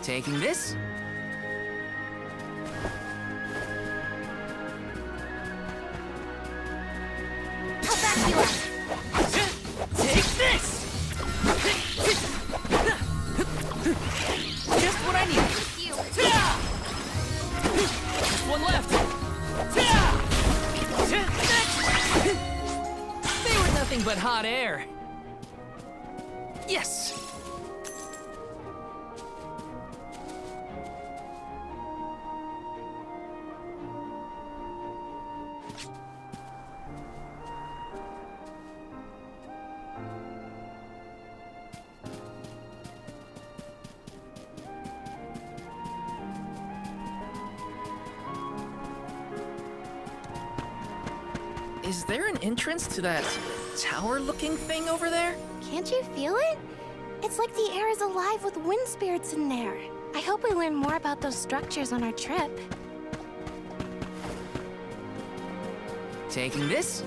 Taking this? I'll back you up. Take this! Just what I need. You. Just one left. They were nothing but hot air. Yes! Is there an entrance to that tower-looking thing over there? Can't you feel it? It's like the air is alive with wind spirits in there. I hope we learn more about those structures on our trip. Taking this?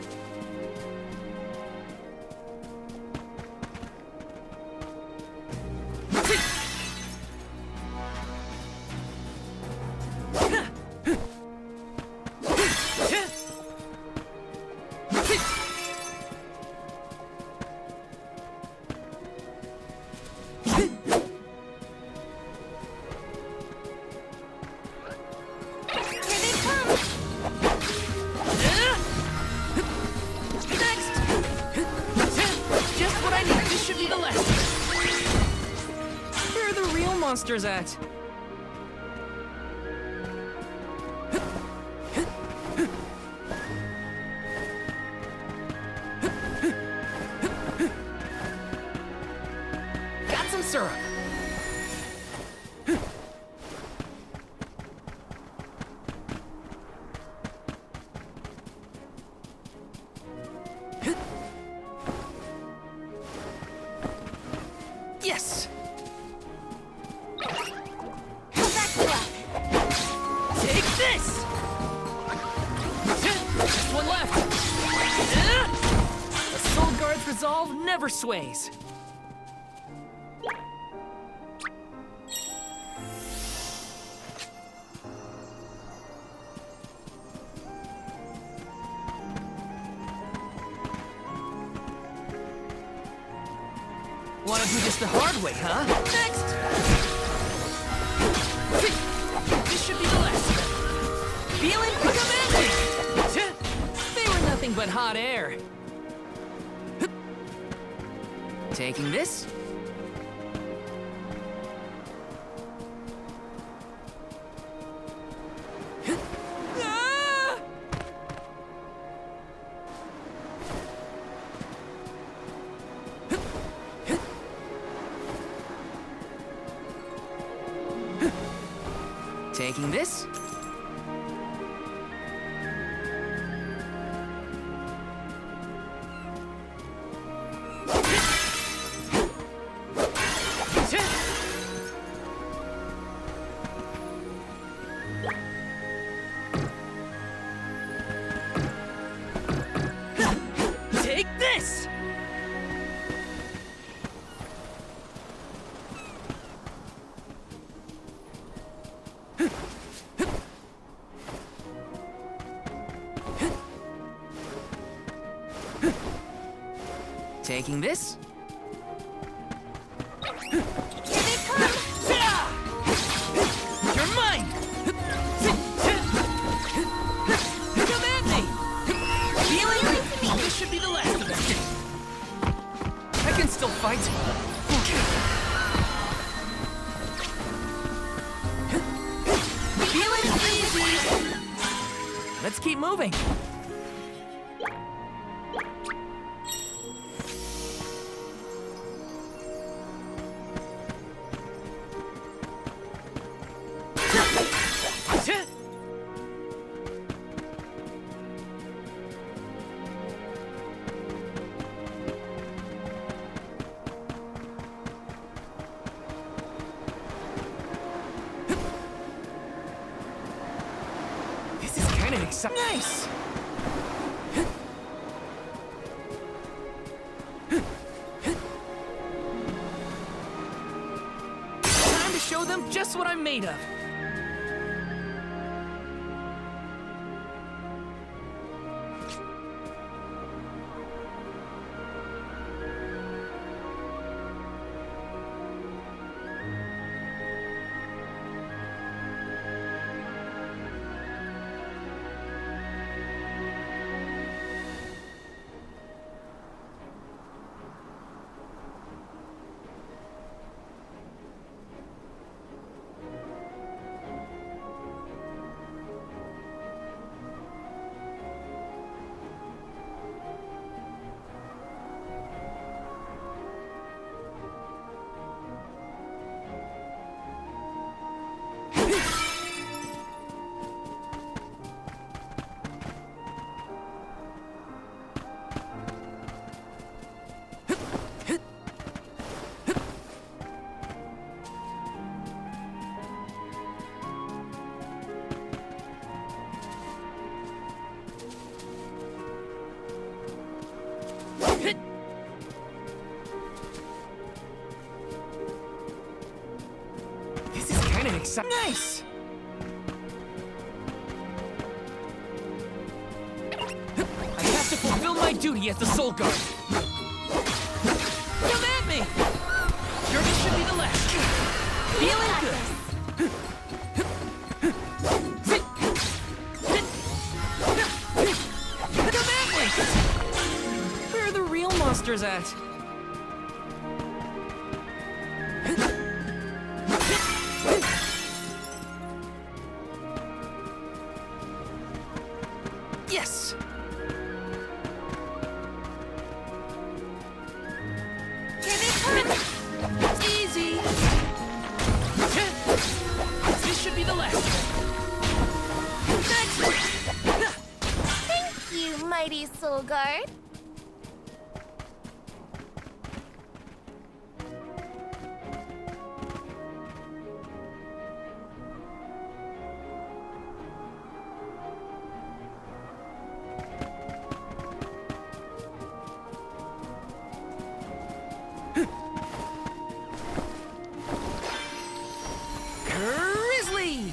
Here they come! Next! Just what I need. This should be the last. Where are the real monsters at? Got some syrup. Yes! I'll back you up. Take this! Just one left. A Soul Guard's resolve never sways. Wanna do this the hard way, huh? Next! This should be the last. Feeling commanding! They were nothing but hot air. Taking this? Ah! Taking this? Take this! Taking this? Here they come! You're mine! Command me! Feeling? This should be the last of them. I can still fight. Feeling easy! Let's keep moving. This is kind of exciting. Nice! Time to show them just what I'm made of. This is kind of exciting. Nice! I have to fulfill my duty as the Soul Guard. Come at me! Sure, this should be the last. Feeling good. Come at me! Where are the real monsters at? Yes! Easy! This should be the last. Thank you, mighty Soul Guard. Grizzly!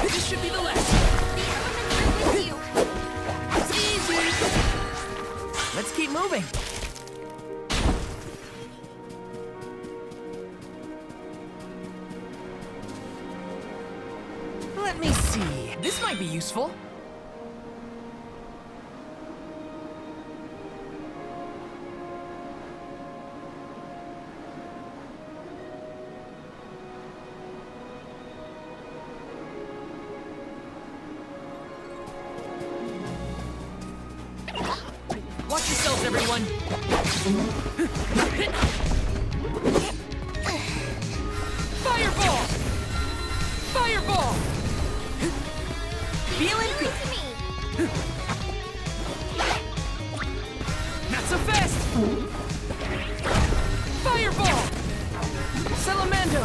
This should be the last. Easy. Let's keep moving. Let me see. This might be useful. Watch yourselves, everyone. Fireball! Fireball! Feeling good. Not so fast! Fireball! Salamando!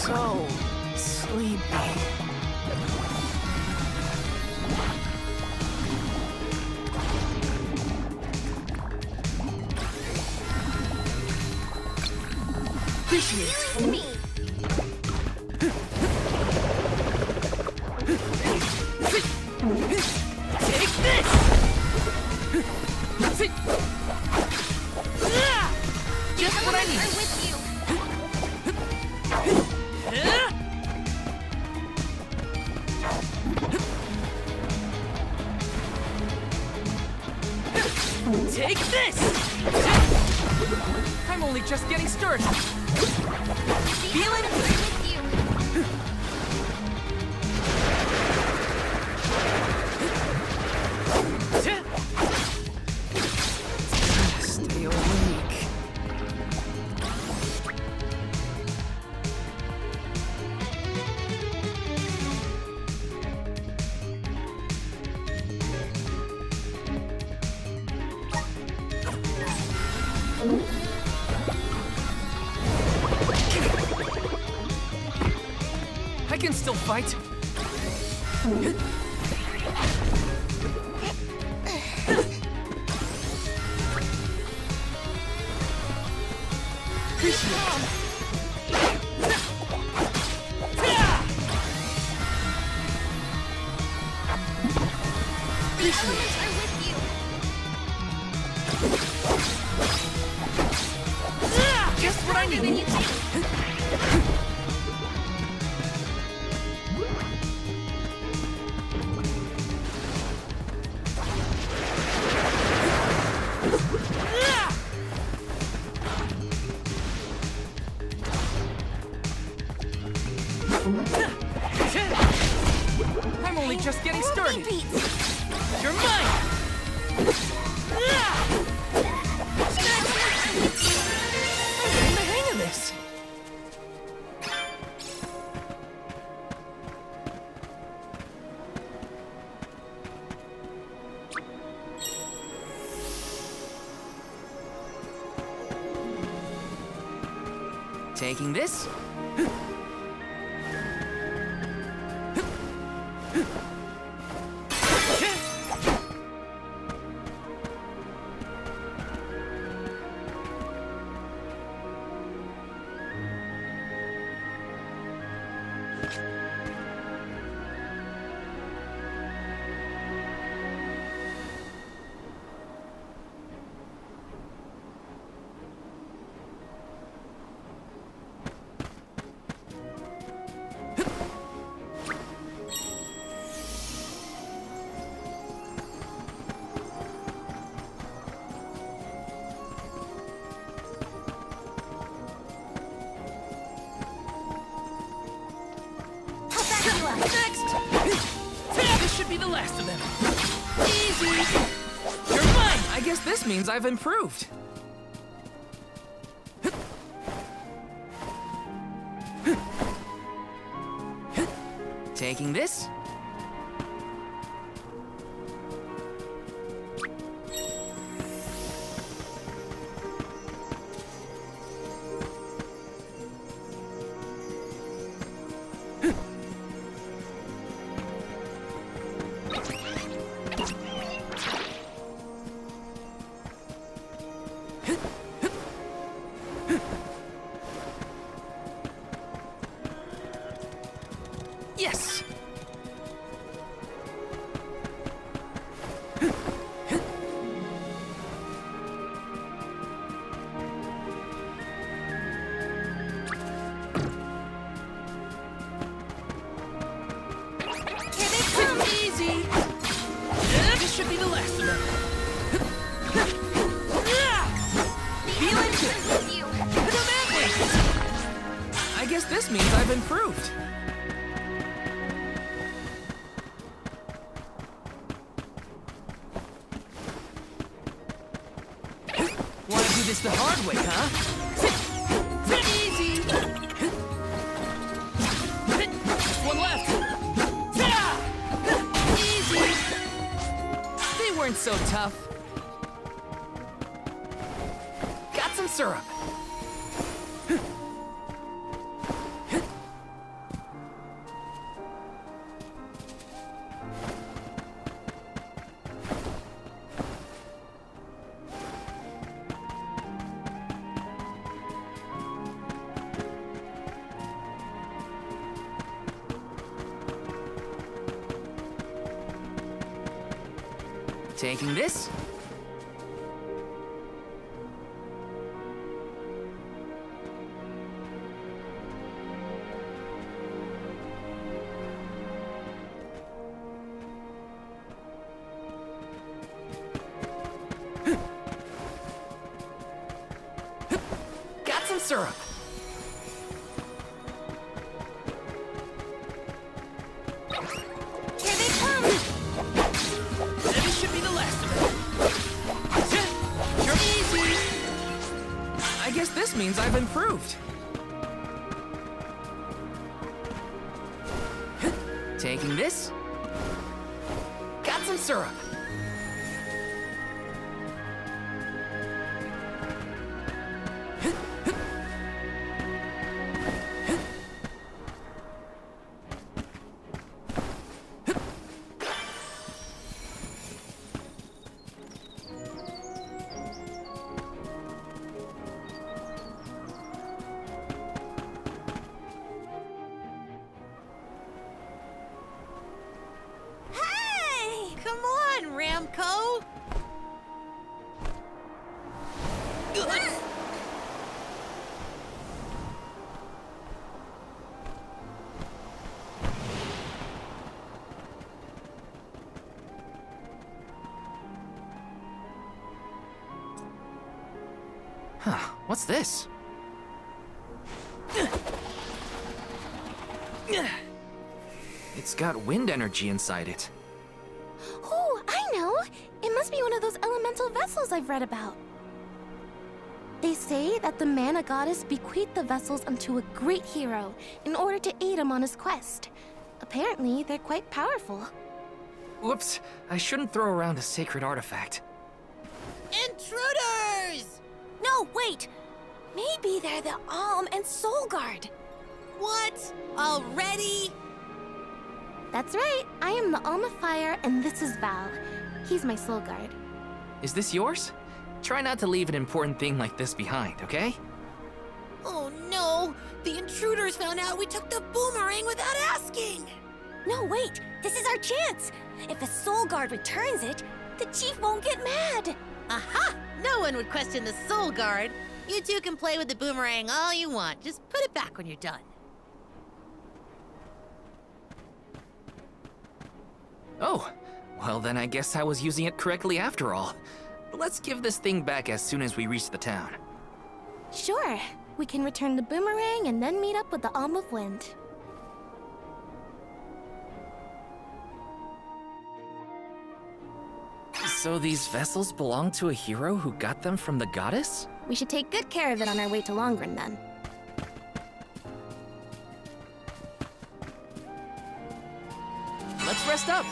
So sleepy. Appreciate Me. Take this! Just what I need. I'm with you. Take this! I'm only just getting started. Feeling I'm with you. Stay awake. I can still fight. The elements are with you. Just what I Than need. you think. I'm only just getting started. Repeat. You're mine! I'm getting the hang of this. Taking this. I'll back you up. Next! This should be the last of them. Easy! You're mine! I guess this means I've improved. Taking this. Yes! Here they come. Easy! This should be the last of them. Feeling good. With you. I guess this means I've improved. Want to do this the hard way, huh? Easy! One left! Easy! They weren't so tough. Got some syrup. Taking this. Got some syrup. Here they come. This should be the last of it. You're easy. I guess this means I've improved. Taking this. Got some syrup. Huh, what's this? It's got wind energy inside it. Oh, I know! It must be one of those elemental vessels I've read about. They say that the Mana Goddess bequeathed the vessels unto a great hero in order to aid him on his quest. Apparently, they're quite powerful. Whoops, I shouldn't throw around a sacred artifact. Intruders! No, wait! Maybe they're the Alm and Soul Guard. What? Already? That's right. I am the Alm of Fire, and this is Val. He's my Soul Guard. Is this yours? Try not to leave an important thing like this behind, okay? Oh no! The intruders found out we took the boomerang without asking! No, wait! This is our chance! If a Soul Guard returns it, the Chief won't get mad! Aha! No one would question the Soul Guard. You two can play with the boomerang all you want. Just put it back when you're done. Oh, well then I guess I was using it correctly after all. Let's give this thing back as soon as we reach the town. Sure. We can return the boomerang and then meet up with the Alm of Wind. So these vessels belong to a hero who got them from the goddess? We should take good care of it on our way to Longren, then. Let's rest up!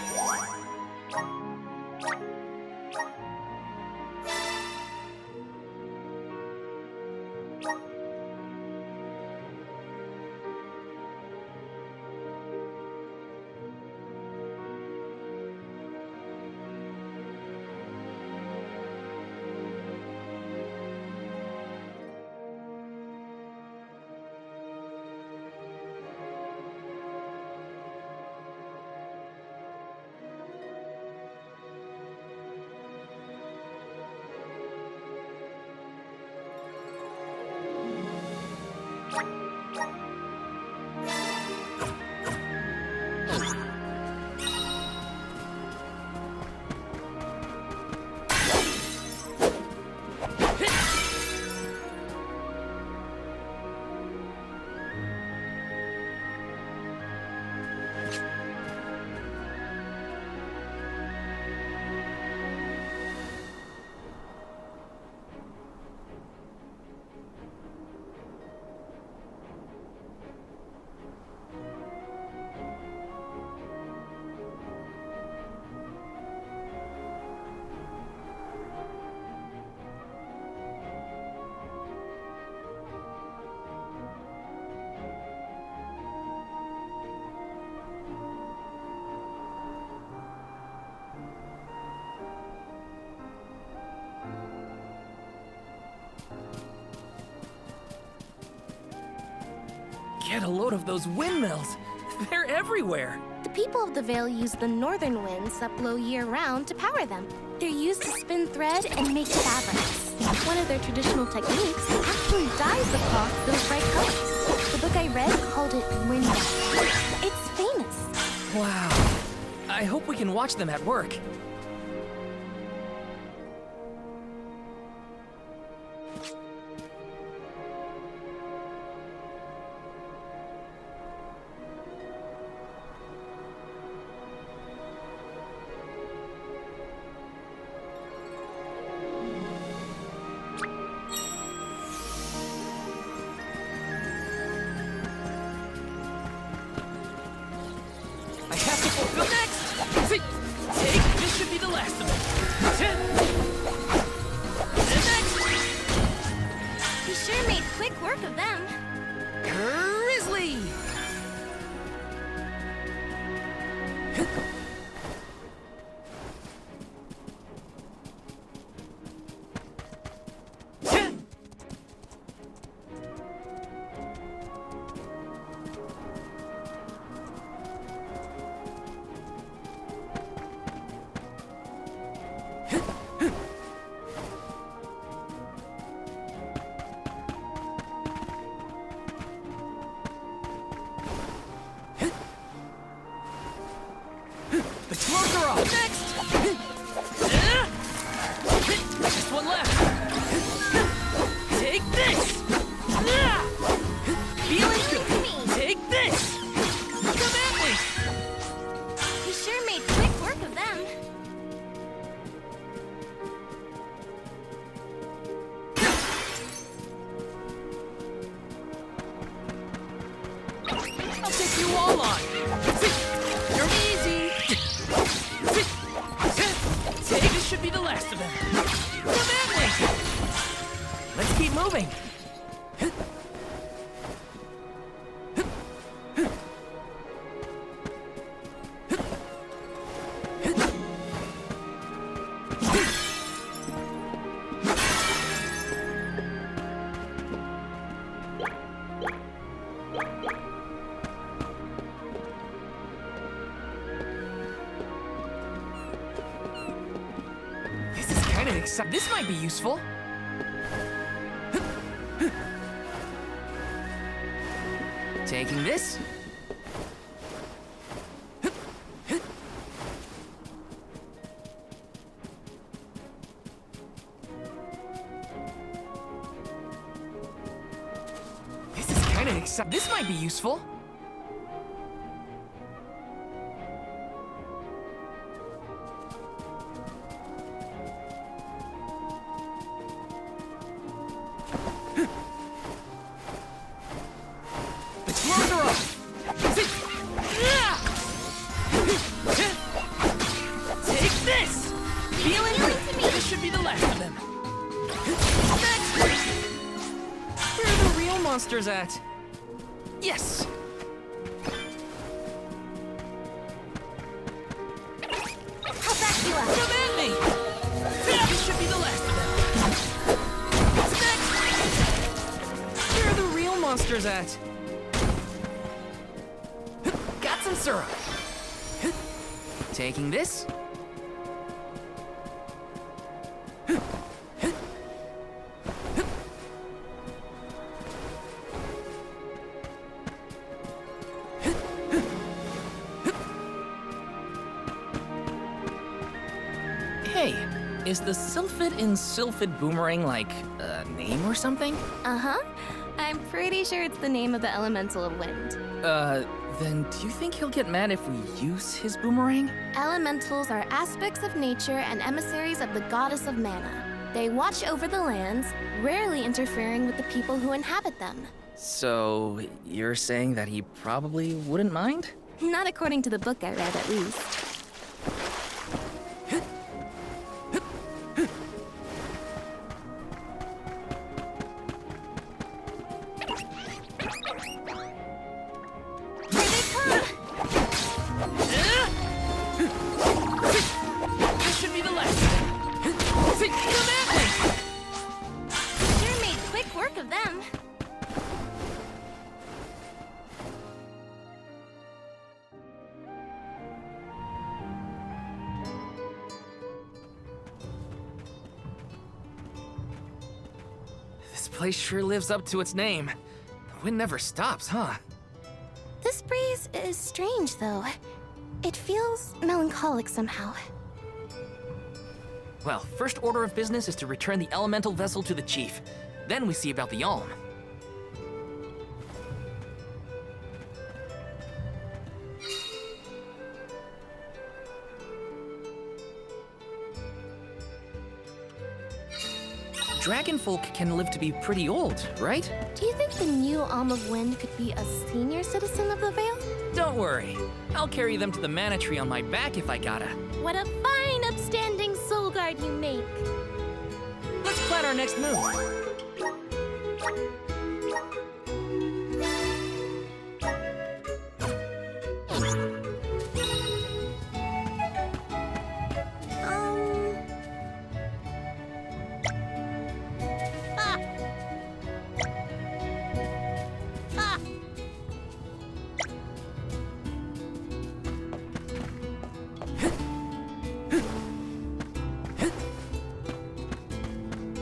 Get a load of those windmills! They're everywhere! The people of the Vale use the northern winds that blow year-round to power them. They're used to spin thread and make fabrics. One of their traditional techniques actually dyes the cloth those bright colors. The book I read called it wind dye. It's famous. Wow. I hope we can watch them at work. I have to fulfill next! Take, this should be the last of it. And next! You sure made quick work of them. Grizzly! all on. You're easy. This should be the last of them. Go that way. Let's keep moving. Except this might be useful. Taking this. This is kind of except this might be useful. Monsters at? Yes! I'll back you up. Come at me! This should be the last of them. What's next? Where are the real monsters at? Got some syrup. Taking this. Hey, is the Sylphid in Sylphid Boomerang like a name or something? Uh-huh. I'm pretty sure it's the name of the elemental of wind. Then do you think he'll get mad if we use his boomerang? Elementals are aspects of nature and emissaries of the goddess of mana. They watch over the lands, rarely interfering with the people who inhabit them. So, you're saying that he probably wouldn't mind? Not according to the book I read, at least. This place sure lives up to its name. The wind never stops, huh? This breeze is strange, though. It feels melancholic somehow. Well, first order of business is to return the elemental vessel to the chief. Then we see about the Alm. Dragonfolk can live to be pretty old, right? Do you think the new Alm of Wind could be a senior citizen of the Vale? Don't worry. I'll carry them to the mana tree on my back if I gotta. What a fine, upstanding soul guard you make! Let's plan our next move.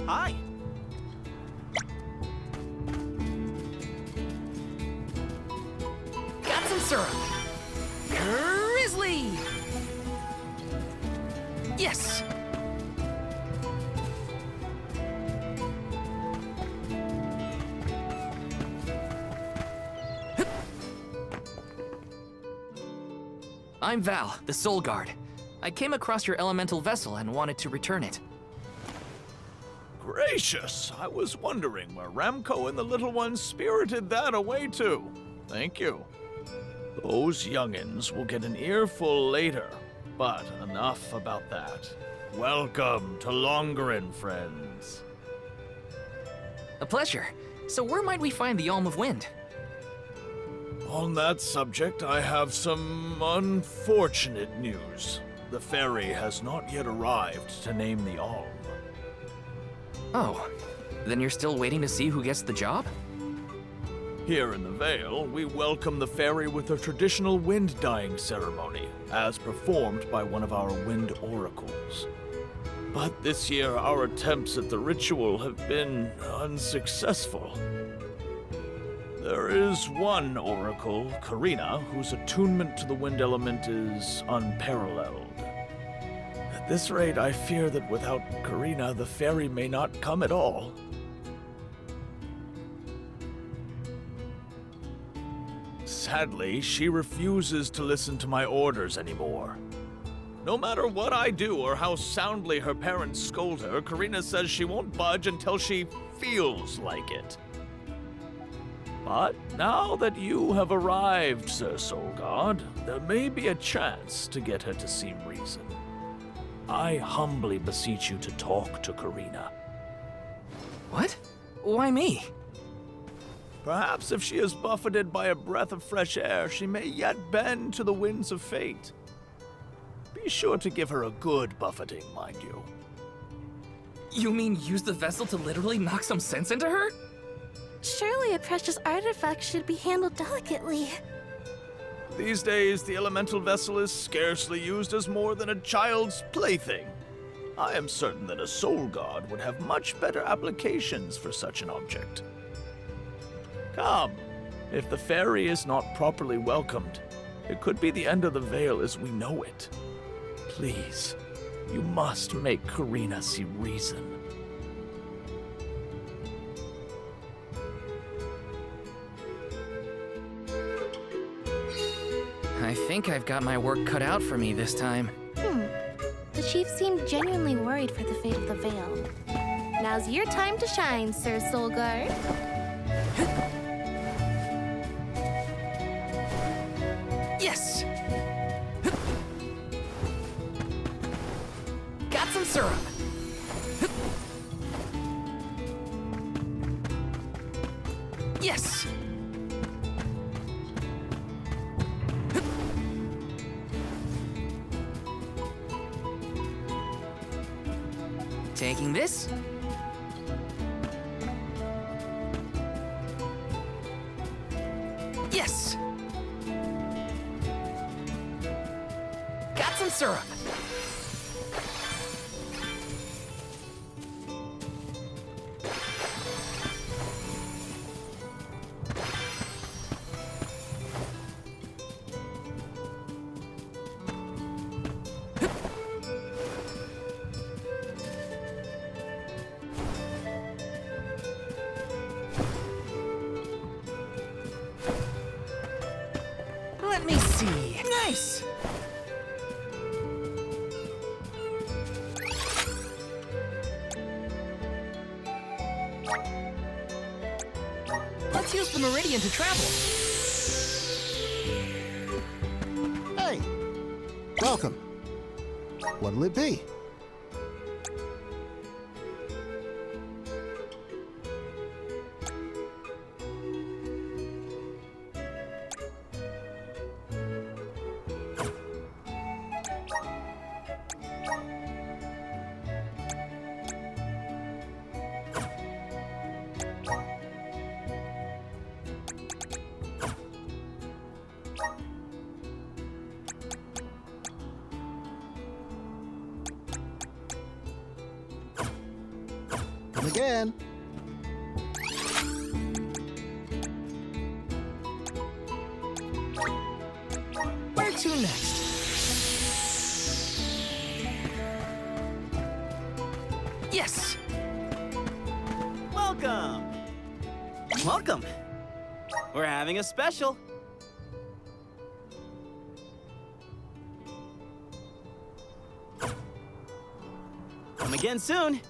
Hi. Got some syrup. Grizzly! Yes! I'm Val, the Soul Guard. I came across your elemental vessel and wanted to return it. Gracious, I was wondering where Ramco and the little ones spirited that away to. Thank you. Those youngins will get an earful later, but enough about that. Welcome to Longerin, friends. A pleasure. So where might we find the Alm of Wind? On that subject, I have some unfortunate news. The fairy has not yet arrived to name the Alm. Oh, then you're still waiting to see who gets the job? Here in the Vale, we welcome the fairy with a traditional wind dyeing ceremony, as performed by one of our wind oracles. But this year, our attempts at the ritual have been unsuccessful. There is one oracle, Karina, whose attunement to the wind element is unparalleled. At this rate, I fear that without Karina, the fairy may not come at all. Sadly, she refuses to listen to my orders anymore. No matter what I do or how soundly her parents scold her, Karina says she won't budge until she feels like it. But now that you have arrived, Sir Solgard, there may be a chance to get her to see reason. I humbly beseech you to talk to Karina. What? Why me? Perhaps if she is buffeted by a breath of fresh air, she may yet bend to the winds of fate. Be sure to give her a good buffeting, mind you. You mean use the vessel to literally knock some sense into her? Surely a precious artifact should be handled delicately. These days, the elemental vessel is scarcely used as more than a child's plaything. I am certain that a soul god would have much better applications for such an object. Come, if the fairy is not properly welcomed, it could be the end of the Vale as we know it. Please, you must make Karina see reason. I think I've got my work cut out for me this time. The chief seemed genuinely worried for the fate of the Vale. Now's your time to shine, Sir Solgard. Yes! Got some syrup! Yes! Taking this. Yes! Got some syrup. Let me see. Nice! Let's use the Meridian to travel. Hey! Welcome. What'll it be? Come again. Where to next? Yes! Welcome! Welcome! We're having a special. Come again soon.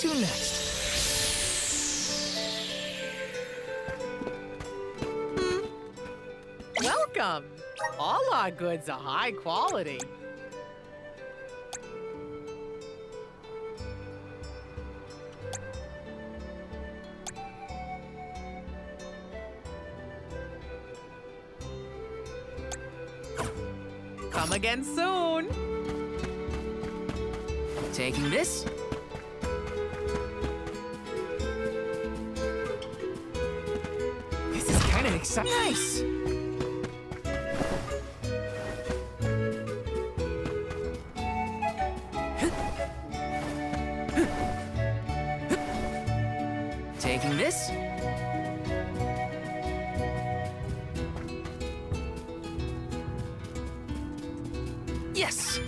to next? Welcome. All our goods are high quality. Come again soon. Taking this? This is kind of exciting. Nice! Taking this? Yes!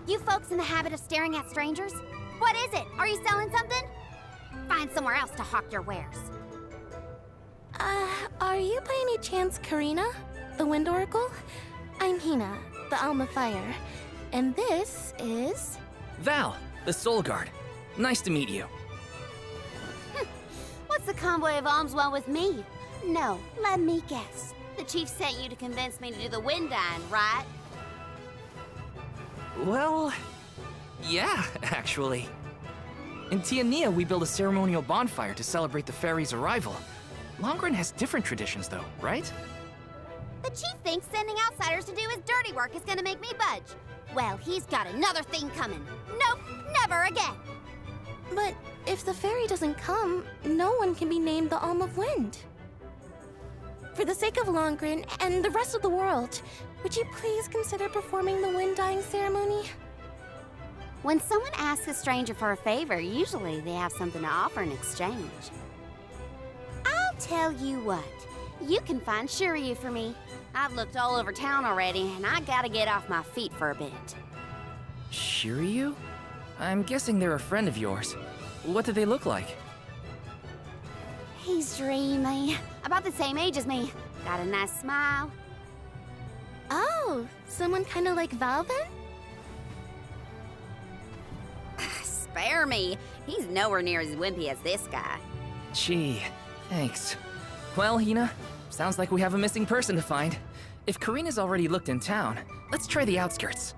You folks in the habit of staring at strangers? What is it? Are you selling something? Find somewhere else to hawk your wares. Are you by any chance Karina, the Wind Oracle? I'm Hina, the Alma Fire. And this is... Val, the Soul Guard. Nice to meet you. What's the convoy of alms want with me? No, let me guess. The chief sent you to convince me to do the wind dine, right? Well, yeah, actually. In Tiania, we build a ceremonial bonfire to celebrate the fairy's arrival. Longren has different traditions, though, right? The chief thinks sending outsiders to do his dirty work is gonna make me budge. Well, he's got another thing coming. Nope, never again. But if the fairy doesn't come, no one can be named the Alm of Wind. For the sake of Longren and the rest of the world, would you please consider performing the wind dyeing ceremony? When someone asks a stranger for a favor, usually they have something to offer in exchange. I'll tell you what. You can find Shiryu for me. I've looked all over town already, and I gotta get off my feet for a bit. Shiryu? I'm guessing they're a friend of yours. What do they look like? He's dreamy. About the same age as me. Got a nice smile. Oh, someone kind of like Val then? Spare me. He's nowhere near as wimpy as this guy. Gee, thanks. Well, Hina, sounds like we have a missing person to find. If Karina's already looked in town, let's try the outskirts.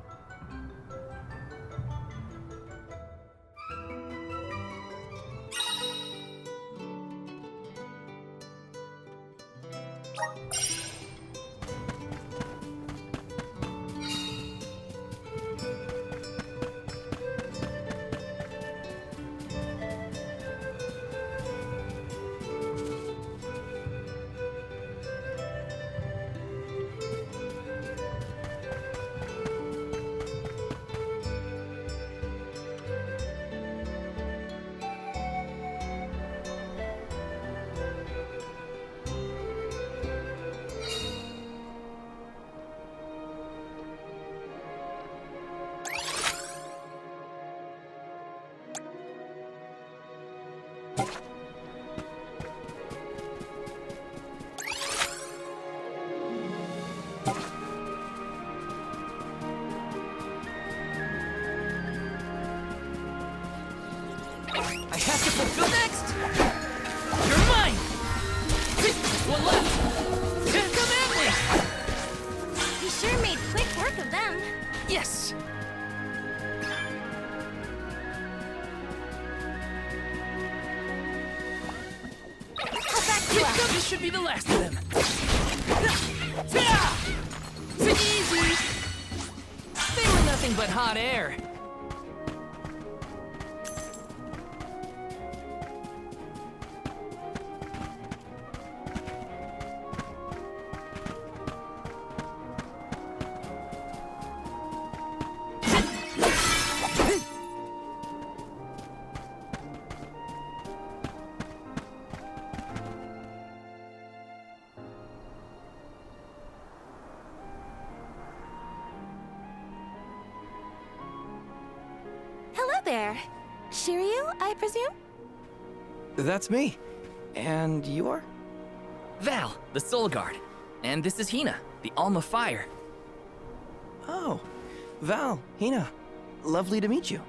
I have to fulfill next! You're mine! One left! Come at me! He sure made quick work of them. Yes! This should be the last of them. Easy! They were nothing but hot air. Hello there. Shiryu, I presume? That's me. And you're? Val, the Soul Guard. And this is Hina, the Alma Fire. Oh, Val, Hina. Lovely to meet you.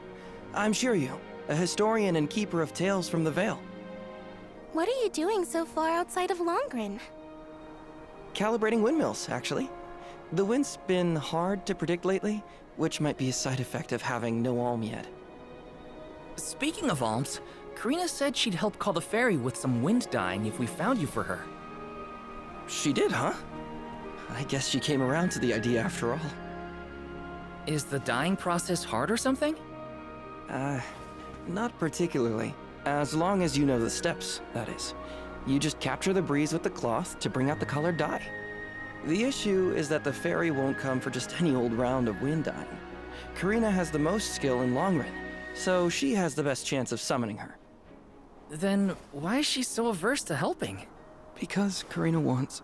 I'm Shiryu, a historian and keeper of tales from the Vale. What are you doing so far outside of Longren? Calibrating windmills, actually. The wind's been hard to predict lately, which might be a side effect of having no alm yet. Speaking of alms, Karina said she'd help call the fairy with some wind dyeing if we found you for her. She did, huh? I guess she came around to the idea after all. Is the dyeing process hard or something? Not particularly. As long as you know the steps, that is. You just capture the breeze with the cloth to bring out the colored dye. The issue is that the fairy won't come for just any old round of wind dyeing. Karina has the most skill in Longren, so she has the best chance of summoning her. Then why is she so averse to helping? Because Karina wants...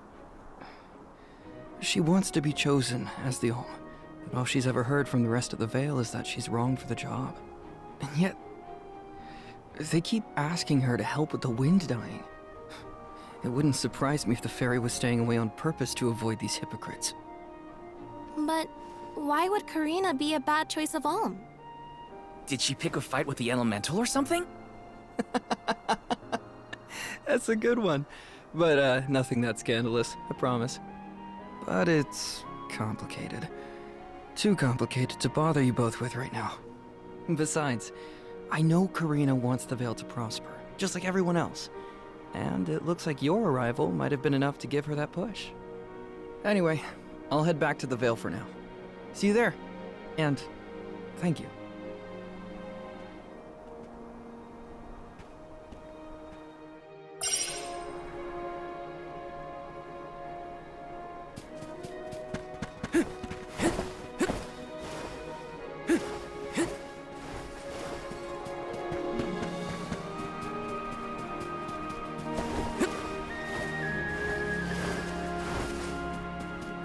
She wants to be chosen as the Alm. But all she's ever heard from the rest of the Vale is that she's wrong for the job. And yet... they keep asking her to help with the wind dyeing. It wouldn't surprise me if the fairy was staying away on purpose to avoid these hypocrites. But why would Karina be a bad choice of Alm? Did she pick a fight with the elemental or something? That's a good one. But, nothing that scandalous, I promise. But it's complicated. Too complicated to bother you both with right now. Besides, I know Karina wants the Vale to prosper, just like everyone else. And it looks like your arrival might have been enough to give her that push. Anyway, I'll head back to the Vale for now. See you there. And thank you.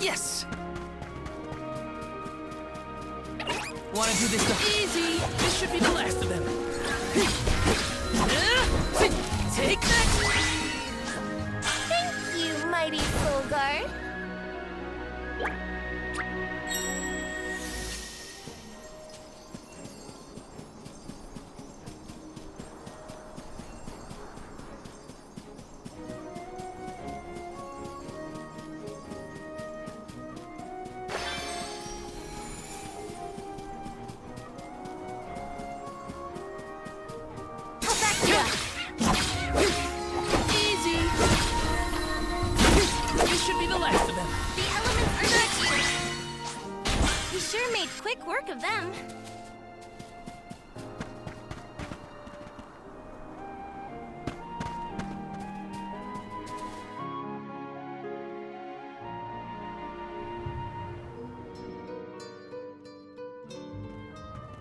Yes! Wanna do this the easy? This should be the last of them. Take that! Thank you, mighty Soul Guard. Easy! This should be the last of them. The elements are not here. You sure made quick work of them.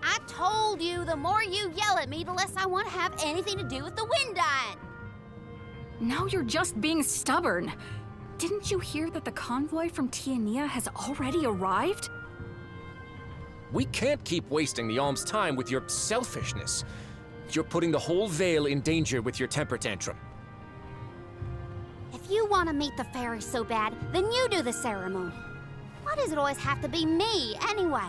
I told you, the more you yell at me, the less I want to have anything to do with the wind dyeing. Now you're just being stubborn. Didn't you hear that the convoy from Tiania has already arrived? We can't keep wasting the Alm's time with your selfishness. You're putting the whole Vale in danger with your temper tantrum. If you want to meet the fairy so bad, then you do the ceremony. Why does it always have to be me, anyway?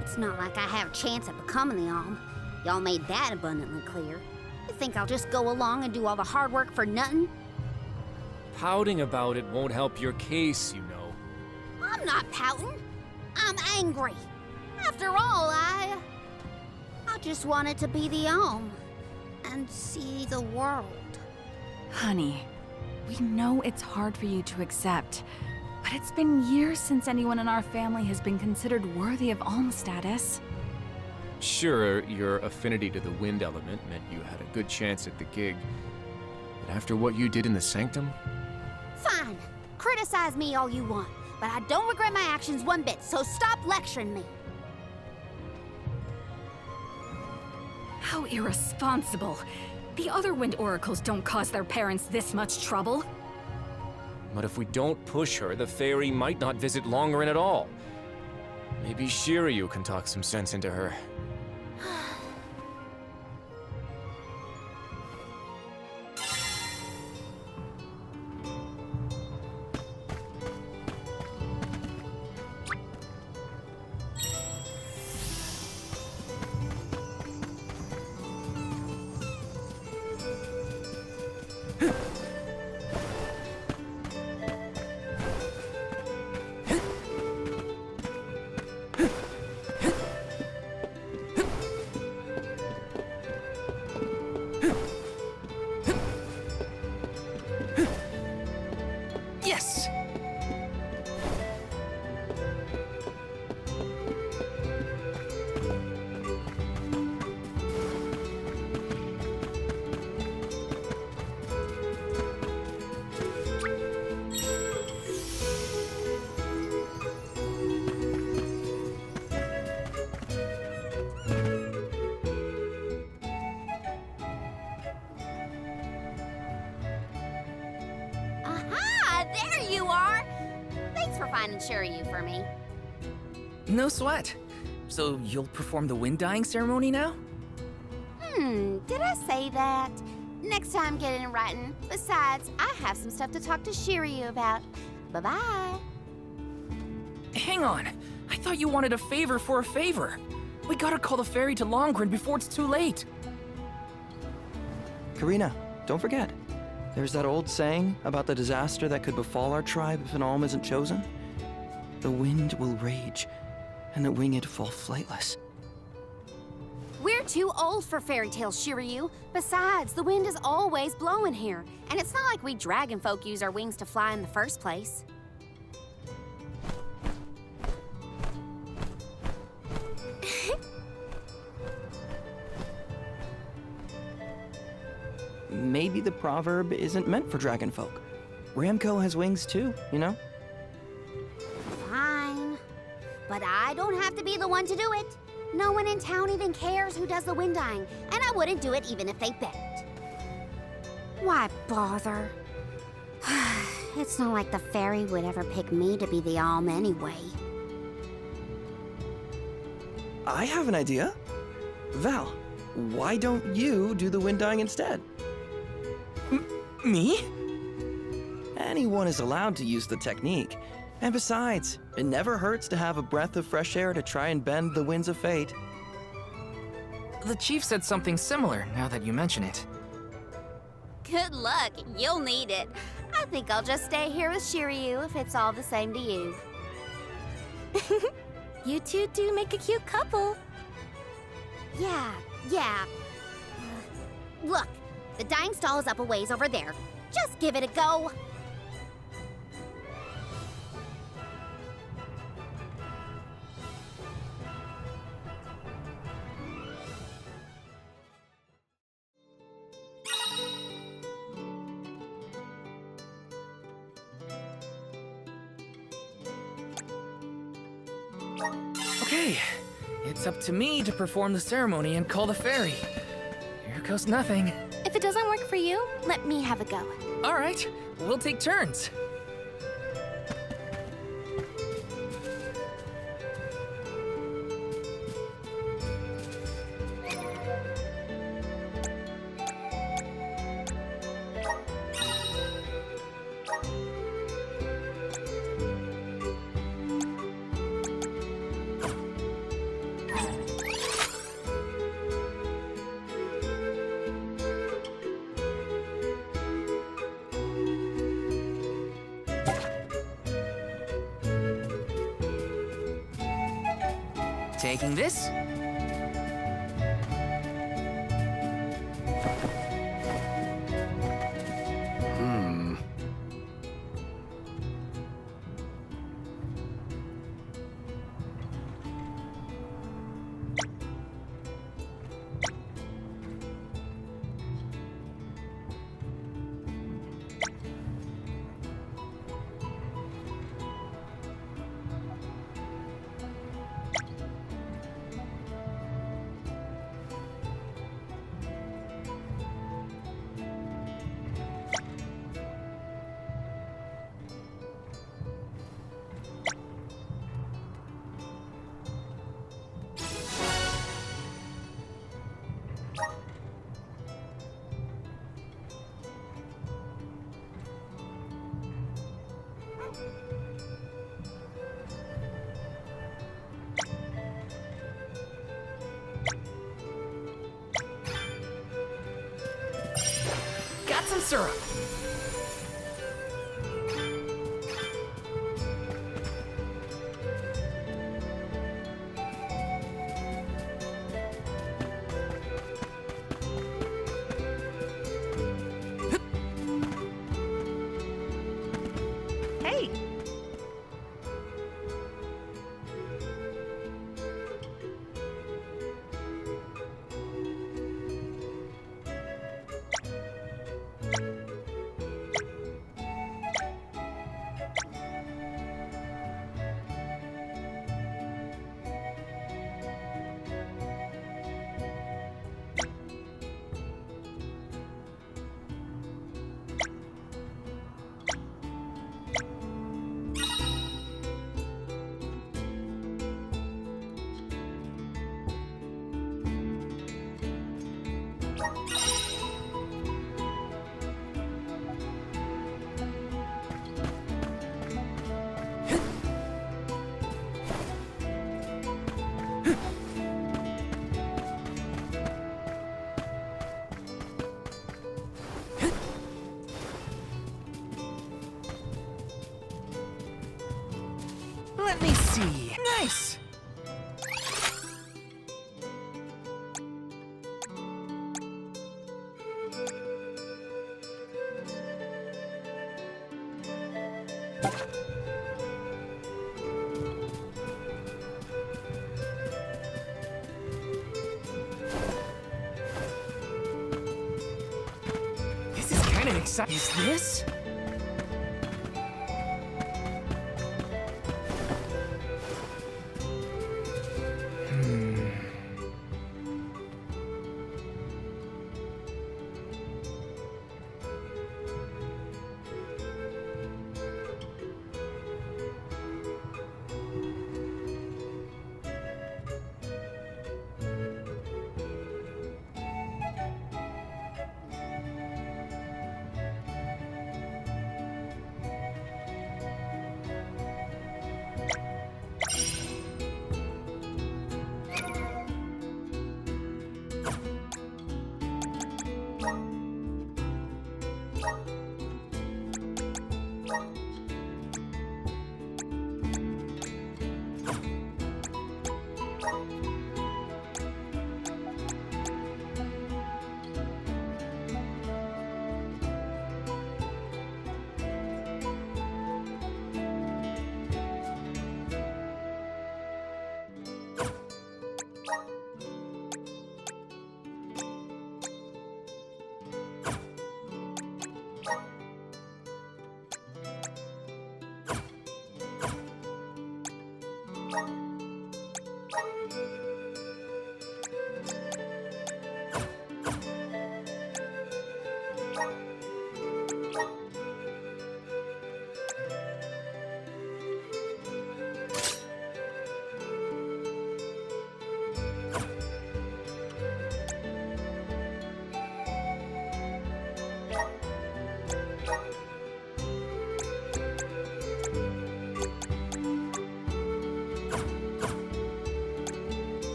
It's not like I have a chance at becoming the Alm. Y'all made that abundantly clear. You think I'll just go along and do all the hard work for nothing? Pouting about it won't help your case, you know. I'm not pouting. I'm angry. After all, I just wanted to be the Alm and see the world. Honey, we know it's hard for you to accept, but it's been years since anyone in our family has been considered worthy of Alm status. Sure, your affinity to the wind element meant you had a good chance at the gig. But after what you did in the Sanctum? Fine. Criticize me all you want, but I don't regret my actions one bit, so stop lecturing me. How irresponsible. The other Wind Oracles don't cause their parents this much trouble. But if we don't push her, the fairy might not visit Longren at all. Maybe Shiryu can talk some sense into her. Yes! Aha! There you are! Thanks for finding Shiryu for me. No sweat. So you'll perform the wind dyeing ceremony now? Did I say that? Next time, get it in writing. Besides, I have some stuff to talk to Shiryu about. Bye-bye. Hang on. I thought you wanted a favor for a favor. We gotta call the ferry to Longren before it's too late. Karina, don't forget. There's that old saying about the disaster that could befall our tribe if an alm isn't chosen. The wind will rage, and the winged fall flightless. We're too old for fairy tales, Shiryu. Besides, the wind is always blowing here, and it's not like we dragon folk use our wings to fly in the first place. Maybe the proverb isn't meant for dragonfolk. Ramco has wings too, you know? Fine. But I don't have to be the one to do it. No one in town even cares who does the wind dyeing, and I wouldn't do it even if they begged. Why bother? It's not like the fairy would ever pick me to be the alm anyway. I have an idea. Val, why don't you do the wind dyeing instead? Me? Anyone is allowed to use the technique. And besides, it never hurts to have a breath of fresh air to try and bend the winds of fate. The chief said something similar, now that you mention it. Good luck. You'll need it. I think I'll just stay here with Shiryu if it's all the same to you. You two do make a cute couple. Yeah. Look, the dyeing stall is up a ways over there. Just give it a go. Okay, it's up to me to perform the ceremony and call the ferry. Here goes nothing. If it doesn't work for you, let me have a go. All right, we'll take turns. Taking this. syrup! Hey, Let me see. Nice! This is kind of exciting. Is this?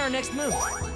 our next move?